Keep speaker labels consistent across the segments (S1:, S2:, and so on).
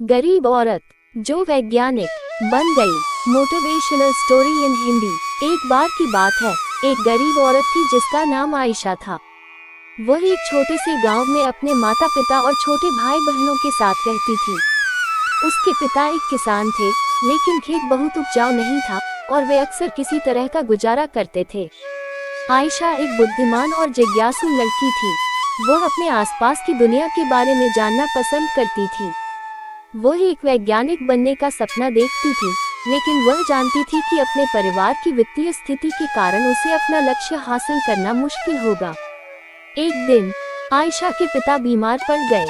S1: गरीब औरत जो वैज्ञानिक बन गई। Motivational story in Hindi. एक बार की बात है, एक गरीब औरत थी जिसका नाम आयशा था। वह एक छोटे से गांव में अपने माता पिता और छोटे भाई बहनों के साथ रहती थी। उसके पिता एक किसान थे, लेकिन खेत बहुत उपजाऊ नहीं था और वे अक्सर किसी तरह का गुजारा करते थे। आयशा एक बुद्धिमान और जिज्ञासु लड़की थी। वह अपने आसपास की दुनिया के बारे में जानना पसंद करती थी। वह एक वैज्ञानिक बनने का सपना देखती थी, लेकिन वह जानती थी कि अपने परिवार की वित्तीय स्थिति के कारण उसे अपना लक्ष्य हासिल करना मुश्किल होगा। एक दिन आयशा के पिता बीमार पड़ गए।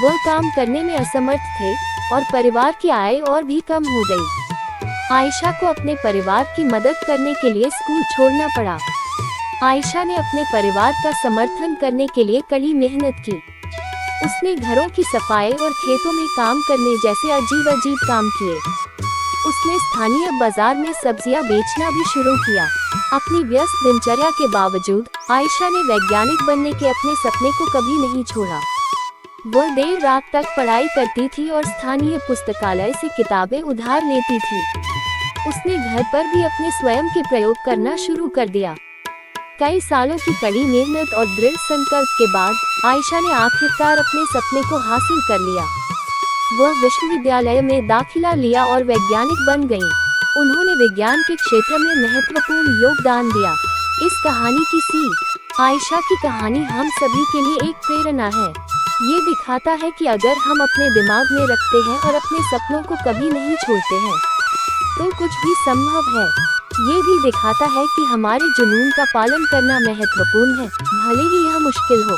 S1: वह काम करने में असमर्थ थे और परिवार की आय और भी कम हो गई। आयशा को अपने परिवार की मदद करने के लिए स्कूल छोड़ना पड़ा। आयशा ने अपने परिवार का समर्थन करने के लिए कड़ी मेहनत की। उसने घरों की सफाई और खेतों में काम करने जैसे अजीब काम किए। उसने स्थानीय बाजार में सब्जियां बेचना भी शुरू किया। अपनी व्यस्त दिनचर्या के बावजूद आयशा ने वैज्ञानिक बनने के अपने सपने को कभी नहीं छोड़ा। वह देर रात तक पढ़ाई करती थी और स्थानीय पुस्तकालय से किताबें उधार लेती थी। उसने घर पर भी अपने स्वयं के प्रयोग करना शुरू कर दिया। कई सालों की कड़ी मेहनत और दृढ़ संकल्प के बाद आयशा ने आखिरकार अपने सपने को हासिल कर लिया। वह विश्वविद्यालय में दाखिला लिया और वैज्ञानिक बन गई। उन्होंने विज्ञान के क्षेत्र में महत्वपूर्ण योगदान दिया। इस कहानी की सीख। आयशा की कहानी हम सभी के लिए एक प्रेरणा है। ये दिखाता है कि अगर हम अपने दिमाग में रखते हैं और अपने सपनों को कभी नहीं छोड़ते हैं, तो कुछ भी संभव है। ये भी दिखाता है कि हमारे जुनून का पालन करना महत्वपूर्ण है, भले ही यह मुश्किल हो।